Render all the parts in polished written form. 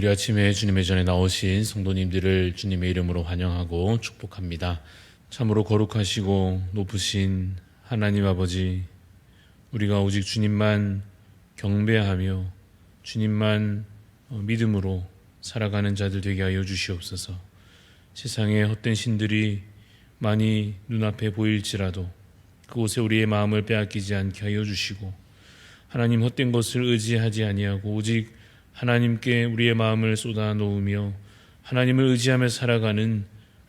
이른 아침에 주님의 전에 나오신 성도님들을 주님의 이름으로 환영하고 축복합니다. 참으로 거룩하시고 높으신 하나님 아버지, 우리가 오직 주님만 경배하며 주님만 믿음으로 살아가는 자들 되게 하여 주시옵소서. 세상에 헛된 신들이 많이 눈앞에 보일지라도 그곳에 우리의 마음을 빼앗기지 않게 하여 주시고, 하나님 헛된 것을 의지하지 아니하고 오직 하나님께 우리의 마음을 쏟아 놓으며 하나님을 의지하며 살아가는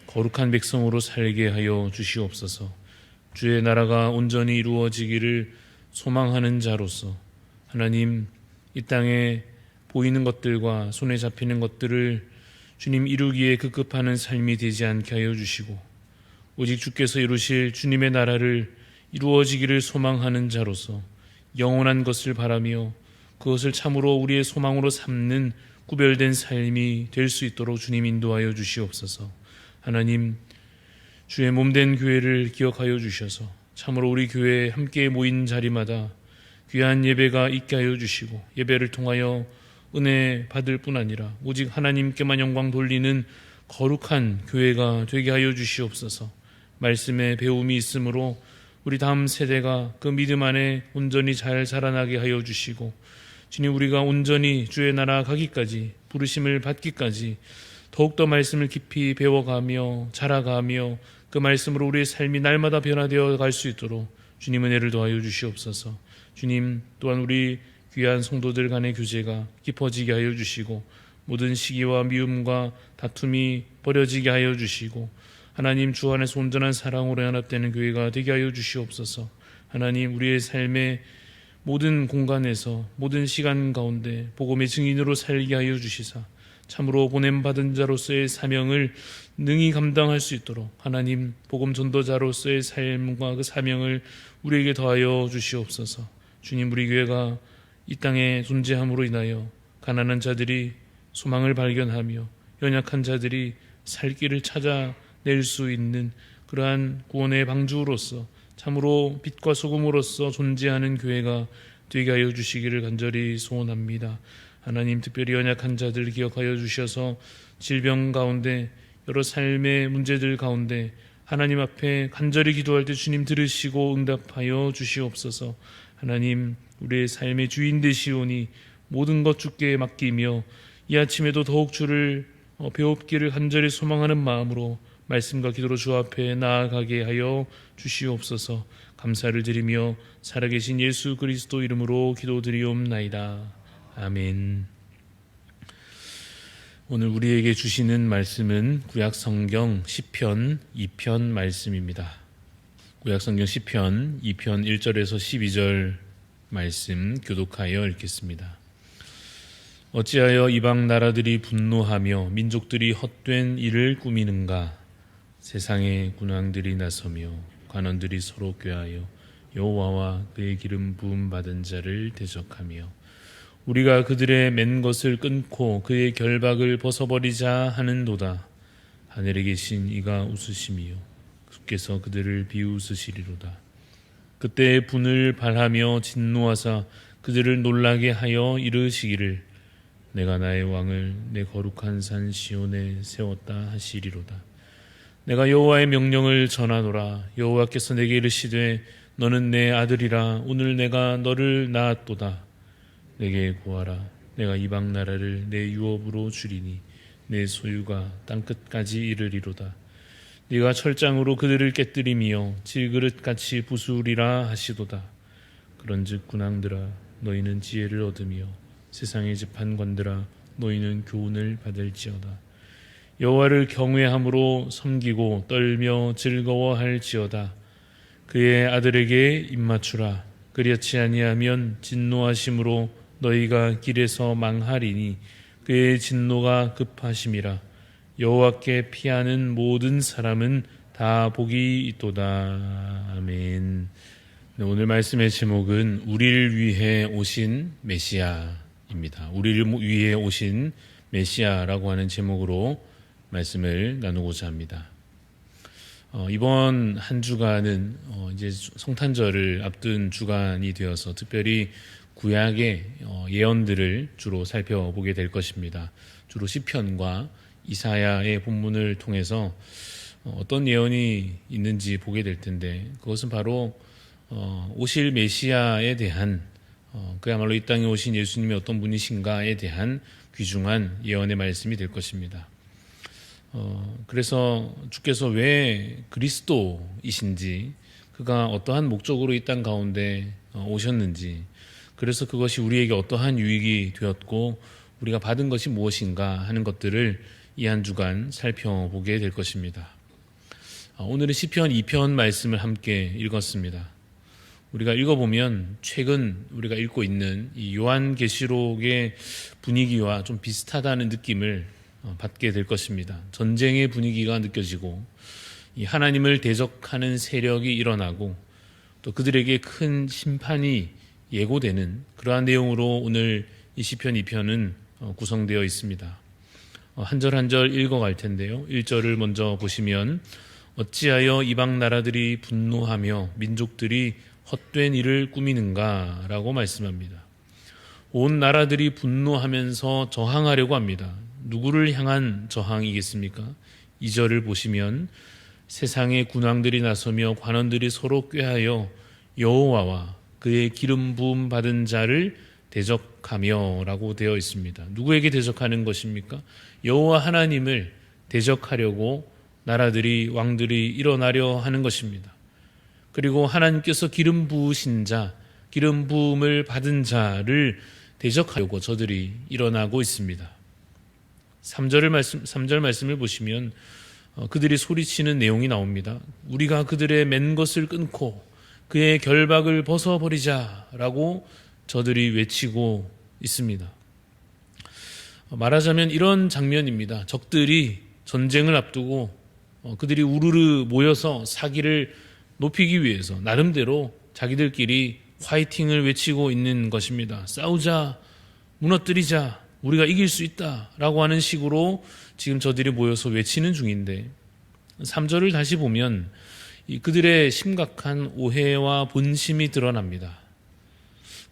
거룩한 백성으로 살게 하여 주시옵소서. 주의 나라가 온전히 이루어지기를 소망하는 자로서 하나님, 이 땅에 보이는 것들과 손에 잡히는 것들을 주님 이루기에 급급하는 삶이 되지 않게 하여 주시고, 오직 주께서 이루실 주님의 나라를 이루어지기를 소망하는 자로서 영원한 것을 바라며 그것을 참으로 우리의 소망으로 삼는 구별된 삶이 될 수 있도록 주님 인도하여 주시옵소서. 하나님, 주의 몸된 교회를 기억하여 주셔서 참으로 우리 교회에 함께 모인 자리마다 귀한 예배가 있게 하여 주시고, 예배를 통하여 은혜 받을 뿐 아니라 오직 하나님께만 영광 돌리는 거룩한 교회가 되게 하여 주시옵소서. 말씀에 배움이 있으므로 우리 다음 세대가 그 믿음 안에 온전히 잘 자라나게 하여 주시고, 주님, 우리가 온전히 주의 나라 가기까지, 부르심을 받기까지 더욱더 말씀을 깊이 배워가며 자라가며 그 말씀으로 우리의 삶이 날마다 변화되어 갈 수 있도록 주님 은혜를 더하여 주시옵소서. 주님, 또한 우리 귀한 성도들 간의 교제가 깊어지게 하여 주시고, 모든 시기와 미움과 다툼이 버려지게 하여 주시고, 하나님 주 안에서 온전한 사랑으로 연합되는 교회가 되게 하여 주시옵소서. 하나님, 우리의 삶의 모든 공간에서 모든 시간 가운데 복음의 증인으로 살게 하여 주시사 참으로 보냄받은 자로서의 사명을 능히 감당할 수 있도록 하나님, 복음 전도자로서의 삶과 그 사명을 우리에게 더하여 주시옵소서. 주님, 우리 교회가 이 땅에 존재함으로 인하여 가난한 자들이 소망을 발견하며 연약한 자들이 살 길을 찾아낼 수 있는 그러한 구원의 방주로서 참으로 빛과 소금으로서 존재하는 교회가 되게 하여 주시기를 간절히 소원합니다. 하나님, 특별히 연약한 자들을 기억하여 주셔서 질병 가운데 여러 삶의 문제들 가운데 하나님 앞에 간절히 기도할 때 주님 들으시고 응답하여 주시옵소서. 하나님, 우리의 삶의 주인 되시오니 모든 것 주께 맡기며 이 아침에도 더욱 주를 배웁기를 간절히 소망하는 마음으로 말씀과 기도로 주 앞에 나아가게 하여 주시옵소서. 감사를 드리며 살아계신 예수 그리스도 이름으로 기도드리옵나이다. 아멘. 오늘 우리에게 주시는 말씀은 구약성경 시편 2편 말씀입니다. 구약성경 시편 2편 1절에서 12절 말씀 교독하여 읽겠습니다. 어찌하여 이방 나라들이 분노하며 민족들이 헛된 일을 꾸미는가? 세상의 군왕들이 나서며 관원들이 서로 꾀하여 여호와와 그의 기름 부음 받은 자를 대적하며 우리가 그들의 맨 것을 끊고 그의 결박을 벗어버리자 하는도다. 하늘에 계신 이가 웃으시며 주께서 그들을 비웃으시리로다. 그때 분을 발하며 진노하사 그들을 놀라게 하여 이르시기를 내가 나의 왕을 내 거룩한 산 시온에 세웠다 하시리로다. 내가 여호와의 명령을 전하노라. 여호와께서 내게 이르시되 너는 내 아들이라. 오늘 내가 너를 낳았도다. 내게 구하라. 내가 이방 나라를 내 유업으로 주리니 내 소유가 땅끝까지 이르리로다. 네가 철장으로 그들을 깨뜨리며 질그릇같이 부수리라 하시도다. 그런즉 군왕들아, 너희는 지혜를 얻으며 세상의 재판관들아, 너희는 교훈을 받을지어다. 여호와를 경외함으로 섬기고 떨며 즐거워할지어다. 그의 아들에게 입맞추라. 그렇지 아니하면 진노하심으로 너희가 길에서 망하리니 그의 진노가 급하심이라. 여호와께 피하는 모든 사람은 다 복이 있도다. 아멘. 네, 오늘 말씀의 제목은 우리를 위해 오신 메시아입니다. 우리를 위해 오신 메시아라고 하는 제목으로 말씀을 나누고자 합니다. 이번 한 주간은 이제 성탄절을 앞둔 주간이 되어서 특별히 구약의 예언들을 주로 살펴보게 될 것입니다. 주로 시편과 이사야의 본문을 통해서 어떤 예언이 있는지 보게 될 텐데, 그것은 바로 오실 메시아에 대한 그야말로 이 땅에 오신 예수님이 어떤 분이신가에 대한 귀중한 예언의 말씀이 될 것입니다. 그래서 주께서 왜 그리스도이신지, 그가 어떠한 목적으로 이 땅 가운데 오셨는지, 그래서 그것이 우리에게 어떠한 유익이 되었고 우리가 받은 것이 무엇인가 하는 것들을 이 한 주간 살펴보게 될 것입니다. 오늘은 시편 2편 말씀을 함께 읽었습니다. 우리가 읽어보면 최근 우리가 읽고 있는 이 요한계시록의 분위기와 좀 비슷하다는 느낌을 받게 될 것입니다. 전쟁의 분위기가 느껴지고, 이 하나님을 대적하는 세력이 일어나고, 또 그들에게 큰 심판이 예고되는 그러한 내용으로 오늘 이 시편 2편은 구성되어 있습니다. 한 절 한 절 읽어갈 텐데요. 1절을 먼저 보시면, 어찌하여 이방 나라들이 분노하며 민족들이 헛된 일을 꾸미는가 라고 말씀합니다. 온 나라들이 분노하면서 저항하려고 합니다. 누구를 향한 저항이겠습니까? 2절을 보시면, 세상의 군왕들이 나서며 관원들이 서로 꾀하여 여호와와 그의 기름 부음 받은 자를 대적하며 라고 되어 있습니다. 누구에게 대적하는 것입니까? 여호와 하나님을 대적하려고 나라들이, 왕들이 일어나려 하는 것입니다. 그리고 하나님께서 기름 부으신 자, 기름 부음을 받은 자를 대적하려고 저들이 일어나고 있습니다. 3절 말씀을 보시면 그들이 소리치는 내용이 나옵니다. 우리가 그들의 맨 것을 끊고 그의 결박을 벗어버리자라고 저들이 외치고 있습니다. 말하자면 이런 장면입니다. 적들이 전쟁을 앞두고 그들이 우르르 모여서 사기를 높이기 위해서 나름대로 자기들끼리 화이팅을 외치고 있는 것입니다. 싸우자, 무너뜨리자, 우리가 이길 수 있다라고 하는 식으로 지금 저들이 모여서 외치는 중인데, 3절을 다시 보면 그들의 심각한 오해와 본심이 드러납니다.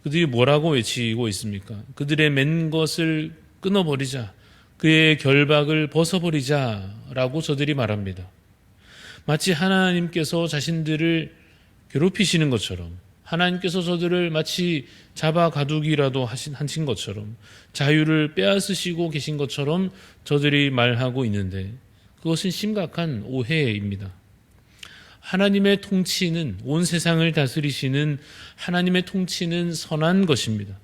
그들이 뭐라고 외치고 있습니까? 그들의 맨 것을 끊어버리자, 그의 결박을 벗어버리자라고 저들이 말합니다. 마치 하나님께서 자신들을 괴롭히시는 것처럼, 하나님께서 저들을 마치 잡아 가두기라도 하신 것처럼, 자유를 빼앗으시고 계신 것처럼 저들이 말하고 있는데, 그것은 심각한 오해입니다. 하나님의 통치는, 온 세상을 다스리시는 하나님의 통치는 선한 것입니다.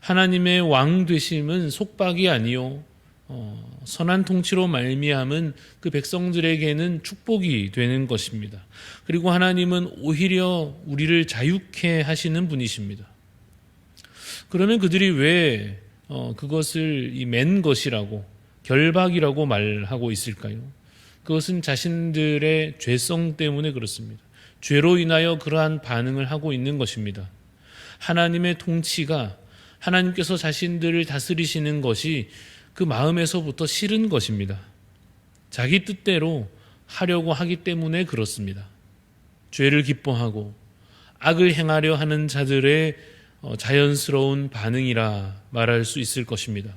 하나님의 왕 되심은 속박이 아니요 선한 통치로 말미암은 그 백성들에게는 축복이 되는 것입니다. 그리고 하나님은 오히려 우리를 자유케 하시는 분이십니다. 그러면 그들이 왜 그것을 이 맨 것이라고, 결박이라고 말하고 있을까요? 그것은 자신들의 죄성 때문에 그렇습니다. 죄로 인하여 그러한 반응을 하고 있는 것입니다. 하나님의 통치가, 하나님께서 자신들을 다스리시는 것이 그 마음에서부터 싫은 것입니다. 자기 뜻대로 하려고 하기 때문에 그렇습니다. 죄를 기뻐하고 악을 행하려 하는 자들의 자연스러운 반응이라 말할 수 있을 것입니다.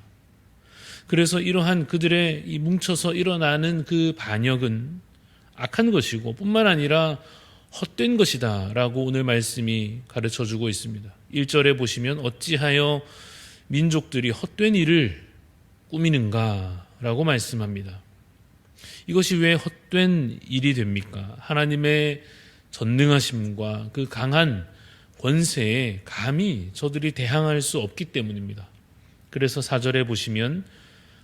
그래서 이러한 그들의 이 뭉쳐서 일어나는 그 반역은 악한 것이고 뿐만 아니라 헛된 것이다 라고 오늘 말씀이 가르쳐주고 있습니다. 1절에 보시면 어찌하여 민족들이 헛된 일을 꾸미는가 라고 말씀합니다. 이것이 왜 헛된 일이 됩니까? 하나님의 전능하심과 그 강한 권세에 감히 저들이 대항할 수 없기 때문입니다. 그래서 4절에 보시면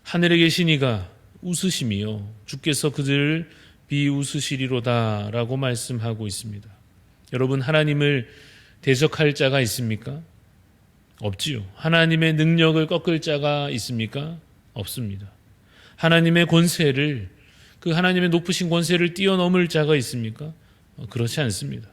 하늘에 계신 이가 웃으시며 주께서 그들을 비웃으시리로다 라고 말씀하고 있습니다. 여러분, 하나님을 대적할 자가 있습니까? 없지요. 하나님의 능력을 꺾을 자가 있습니까? 없습니다. 하나님의 권세를, 그 하나님의 높으신 권세를 뛰어넘을 자가 있습니까? 그렇지 않습니다.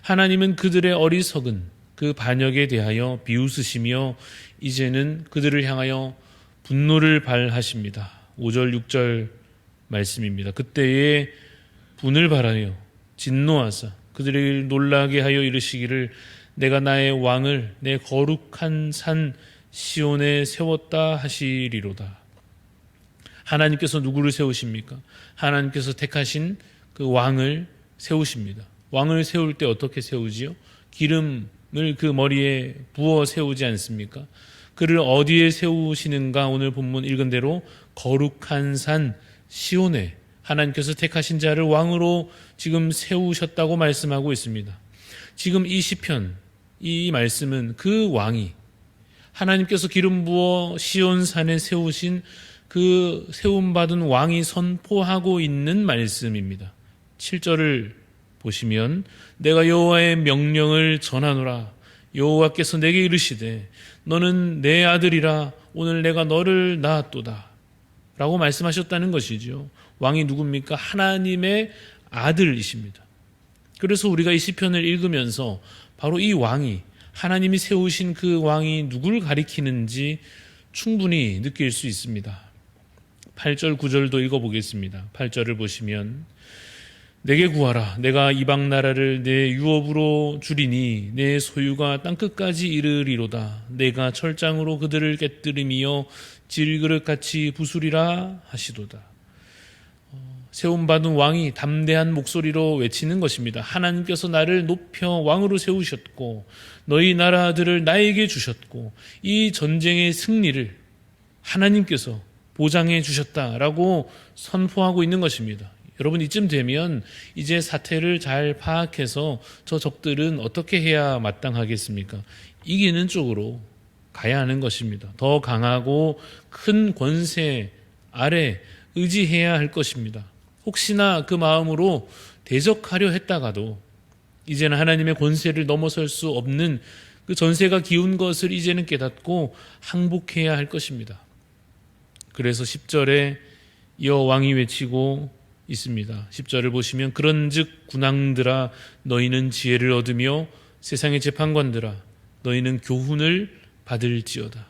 하나님은 그들의 어리석은 그 반역에 대하여 비웃으시며 이제는 그들을 향하여 분노를 발하십니다. 5절 6절 말씀입니다. 그때에 분을 발하여 진노하사 그들을 놀라게 하여 이르시기를 내가 나의 왕을 내 거룩한 산 시온에 세웠다 하시리로다. 하나님께서 누구를 세우십니까? 하나님께서 택하신 그 왕을 세우십니다. 왕을 세울 때 어떻게 세우지요? 기름을 그 머리에 부어 세우지 않습니까? 그를 어디에 세우시는가? 오늘 본문 읽은 대로 거룩한 산 시온에 하나님께서 택하신 자를 왕으로 지금 세우셨다고 말씀하고 있습니다. 지금 이 시편, 이 말씀은 그 왕이 하나님께서 기름 부어 시온산에 세우신 그 세움받은 왕이 선포하고 있는 말씀입니다. 7절을 보시면 내가 여호와의 명령을 전하노라. 여호와께서 내게 이르시되 너는 내 아들이라 오늘 내가 너를 낳았도다 라고 말씀하셨다는 것이죠. 왕이 누굽니까? 하나님의 아들이십니다. 그래서 우리가 이 시편을 읽으면서 바로 이 왕이 하나님이 세우신 그 왕이 누굴 가리키는지 충분히 느낄 수 있습니다. 8절 9절도 읽어보겠습니다. 8절을 보시면 내게 구하라. 내가 이방 나라를 내 유업으로 주리니 내 소유가 땅끝까지 이르리로다. 내가 철장으로 그들을 깨뜨리며 질그릇같이 부수리라 하시도다. 세움받은 왕이 담대한 목소리로 외치는 것입니다. 하나님께서 나를 높여 왕으로 세우셨고 너희 나라들을 나에게 주셨고 이 전쟁의 승리를 하나님께서 보장해 주셨다라고 선포하고 있는 것입니다. 여러분, 이쯤 되면 이제 사태를 잘 파악해서 저 적들은 어떻게 해야 마땅하겠습니까? 이기는 쪽으로 가야 하는 것입니다. 더 강하고 큰 권세 아래 의지해야 할 것입니다. 혹시나 그 마음으로 대적하려 했다가도 이제는 하나님의 권세를 넘어설 수 없는 그 전세가 기운 것을 이제는 깨닫고 항복해야 할 것입니다. 그래서 10절에 이어 왕이 외치고 있습니다. 10절을 보시면 그런즉 군왕들아 너희는 지혜를 얻으며 세상의 재판관들아 너희는 교훈을 받을지어다.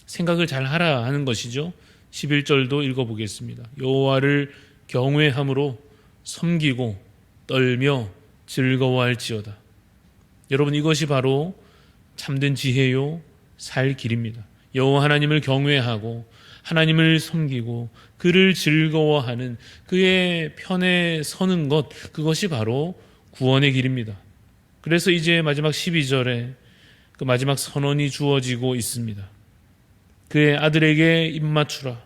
생각을 잘 하라 하는 것이죠. 11절도 읽어보겠습니다. 여호와를 경외함으로 섬기고 떨며 즐거워할지어다. 여러분, 이것이 바로 참된 지혜요 살 길입니다. 여호와 하나님을 경외하고 하나님을 섬기고 그를 즐거워하는 그의 편에 서는 것, 그것이 바로 구원의 길입니다. 그래서 이제 마지막 12절에 그 마지막 선언이 주어지고 있습니다. 그의 아들에게 입맞추라.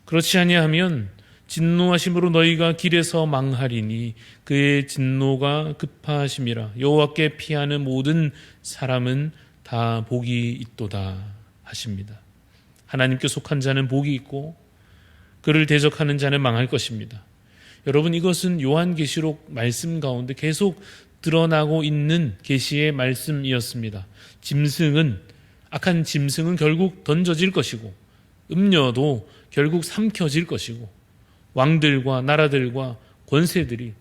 그렇지 아니하면 진노하심으로 너희가 길에서 망하리니 그의 진노가 급하심이라. 여호와께 피하는 모든 사람은 다 복이 있도다 하십니다. 하나님께 속한 자는 복이 있고 그를 대적하는 자는 망할 것입니다. 여러분, 이것은 요한계시록 말씀 가운데 계속 드러나고 있는 계시의 말씀이었습니다. 악한 짐승은 결국 던져질 것이고 음녀도 결국 삼켜질 것이고 왕들과 나라들과 권세들이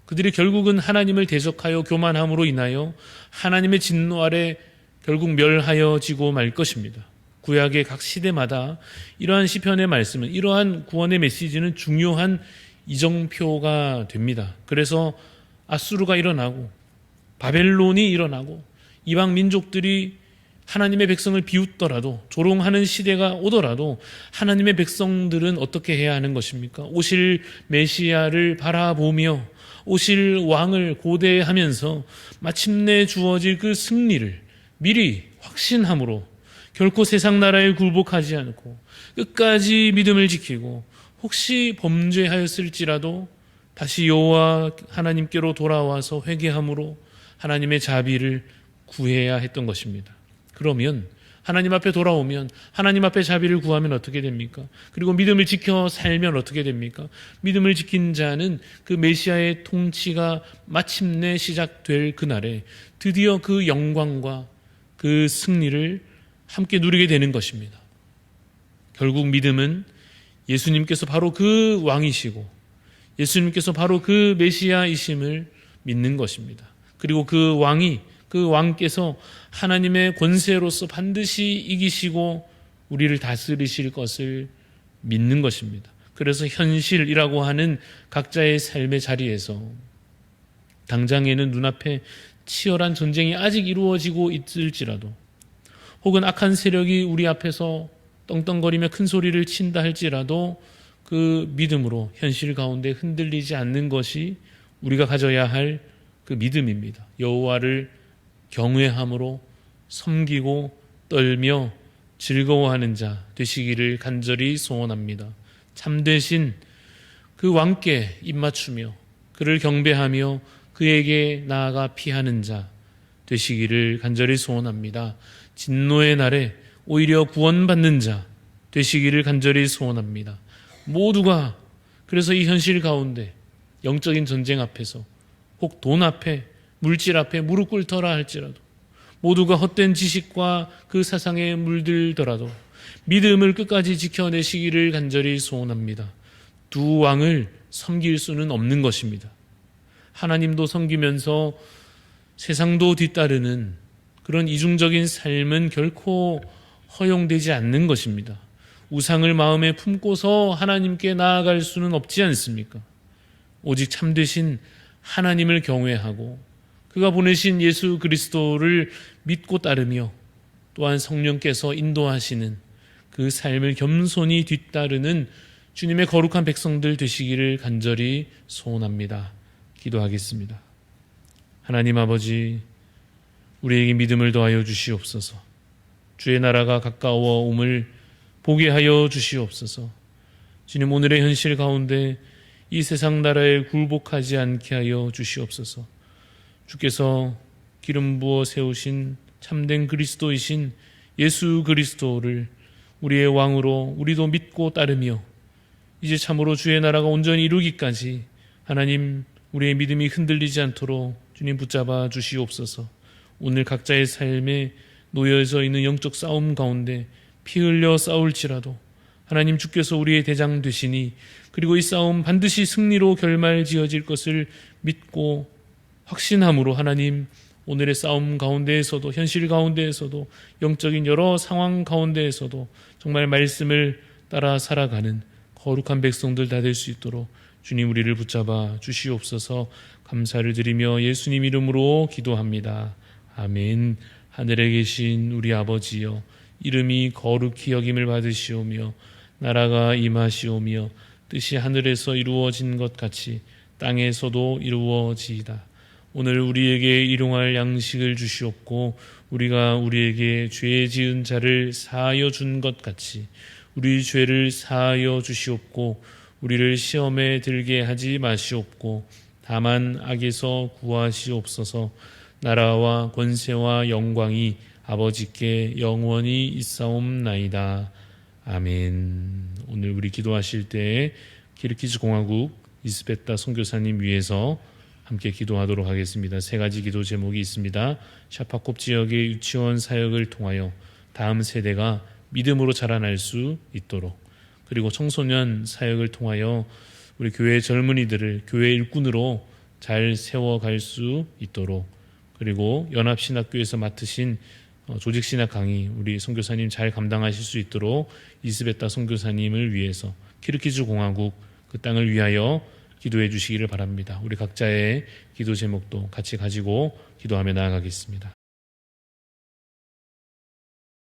그들이 결국은 하나님을 대적하여 교만함으로 인하여 하나님의 진노 아래 결국 멸하여지고 말 것입니다. 구약의 각 시대마다 이러한 시편의 말씀은, 이러한 구원의 메시지는 중요한 이정표가 됩니다. 그래서 아수르가 일어나고 바벨론이 일어나고 이방 민족들이 하나님의 백성을 비웃더라도, 조롱하는 시대가 오더라도 하나님의 백성들은 어떻게 해야 하는 것입니까? 오실 메시아를 바라보며 오실 왕을 고대하면서 마침내 주어질 그 승리를 미리 확신함으로 결코 세상 나라에 굴복하지 않고 끝까지 믿음을 지키고 혹시 범죄하였을지라도 다시 여호와 하나님께로 돌아와서 회개함으로 하나님의 자비를 구해야 했던 것입니다. 그러면 하나님 앞에 돌아오면, 하나님 앞에 자비를 구하면 어떻게 됩니까? 그리고 믿음을 지켜 살면 어떻게 됩니까? 믿음을 지킨 자는 그 메시아의 통치가 마침내 시작될 그날에 드디어 그 영광과 그 승리를 함께 누리게 되는 것입니다. 결국 믿음은 예수님께서 바로 그 왕이시고 예수님께서 바로 그 메시아이심을 믿는 것입니다. 그리고 그 왕께서 하나님의 권세로서 반드시 이기시고 우리를 다스리실 것을 믿는 것입니다. 그래서 현실이라고 하는 각자의 삶의 자리에서 당장에는 눈앞에 치열한 전쟁이 아직 이루어지고 있을지라도, 혹은 악한 세력이 우리 앞에서 떵떵거리며 큰 소리를 친다 할지라도 그 믿음으로 현실 가운데 흔들리지 않는 것이 우리가 가져야 할 그 믿음입니다. 여호와를 경외함으로 섬기고 떨며 즐거워하는 자 되시기를 간절히 소원합니다. 참되신 그 왕께 입맞추며 그를 경배하며 그에게 나아가 피하는 자 되시기를 간절히 소원합니다. 진노의 날에 오히려 구원받는 자 되시기를 간절히 소원합니다. 모두가 그래서 이 현실 가운데 영적인 전쟁 앞에서, 혹 돈 앞에, 물질 앞에 무릎 꿇더라 할지라도, 모두가 헛된 지식과 그 사상에 물들더라도 믿음을 끝까지 지켜내시기를 간절히 소원합니다. 두 왕을 섬길 수는 없는 것입니다. 하나님도 섬기면서 세상도 뒤따르는 그런 이중적인 삶은 결코 허용되지 않는 것입니다. 우상을 마음에 품고서 하나님께 나아갈 수는 없지 않습니까? 오직 참되신 하나님을 경외하고 그가 보내신 예수 그리스도를 믿고 따르며 또한 성령께서 인도하시는 그 삶을 겸손히 뒤따르는 주님의 거룩한 백성들 되시기를 간절히 소원합니다. 기도하겠습니다. 하나님 아버지, 우리에게 믿음을 더하여 주시옵소서. 주의 나라가 가까워 옴을 보게 하여 주시옵소서. 주님, 오늘의 현실 가운데 이 세상 나라에 굴복하지 않게 하여 주시옵소서. 주께서 기름 부어 세우신 참된 그리스도이신 예수 그리스도를 우리의 왕으로 우리도 믿고 따르며 이제 참으로 주의 나라가 온전히 이루기까지 하나님, 우리의 믿음이 흔들리지 않도록 주님 붙잡아 주시옵소서. 오늘 각자의 삶에 놓여져 있는 영적 싸움 가운데 피 흘려 싸울지라도 하나님, 주께서 우리의 대장 되시니 그리고 이 싸움 반드시 승리로 결말지어질 것을 믿고 확신함으로 하나님, 오늘의 싸움 가운데에서도, 현실 가운데에서도, 영적인 여러 상황 가운데에서도 정말 말씀을 따라 살아가는 거룩한 백성들 다 될 수 있도록 주님, 우리를 붙잡아 주시옵소서. 감사를 드리며 예수님 이름으로 기도합니다. 아멘. 하늘에 계신 우리 아버지여, 이름이 거룩히 여김을 받으시오며 나라가 임하시오며 뜻이 하늘에서 이루어진 것 같이 땅에서도 이루어지이다. 오늘 우리에게 일용할 양식을 주시옵고 우리가 우리에게 죄 지은 자를 사하여 준 것 같이 우리 죄를 사하여 주시옵고 우리를 시험에 들게 하지 마시옵고 다만 악에서 구하시옵소서. 나라와 권세와 영광이 아버지께 영원히 있사옵나이다. 아멘. 오늘 우리 기도하실 때 키르기즈 공화국 이스베타 선교사님 위해서 함께 기도하도록 하겠습니다. 세 가지 기도 제목이 있습니다. 샤파콥 지역의 유치원 사역을 통하여 다음 세대가 믿음으로 자라날 수 있도록, 그리고 청소년 사역을 통하여 우리 교회 젊은이들을 교회 일꾼으로 잘 세워갈 수 있도록, 그리고 연합신학교에서 맡으신 조직신학 강의 우리 선교사님 잘 감당하실 수 있도록 이스베타 선교사님을 위해서 키르기즈 공화국 그 땅을 위하여 기도해 주시기를 바랍니다. 우리 각자의 기도 제목도 같이 가지고 기도하며 나아가겠습니다.